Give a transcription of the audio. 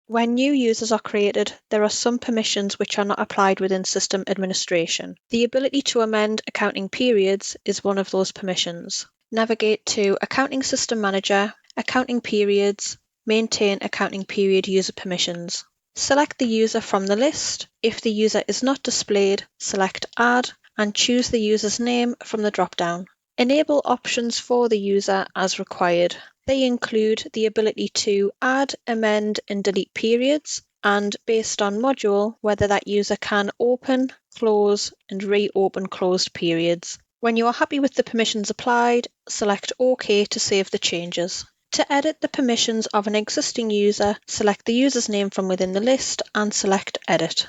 When new users are created, there are some permissions which are not applied within system administration. The ability to amend accounting periods is one of those permissions. Navigate to Accounting System Manager, Accounting Periods, Maintain Accounting Period User Permissions. Select the user from the list. If the user is not displayed, select Add and choose the user's name from the drop-down. Enable options for the user as required. They include the ability to add, amend, and delete periods, and based on module, whether that user can open, close, and reopen closed periods. When you are happy with the permissions applied, select OK to save the changes. To edit the permissions of an existing user, select the user's name from within the list and select Edit.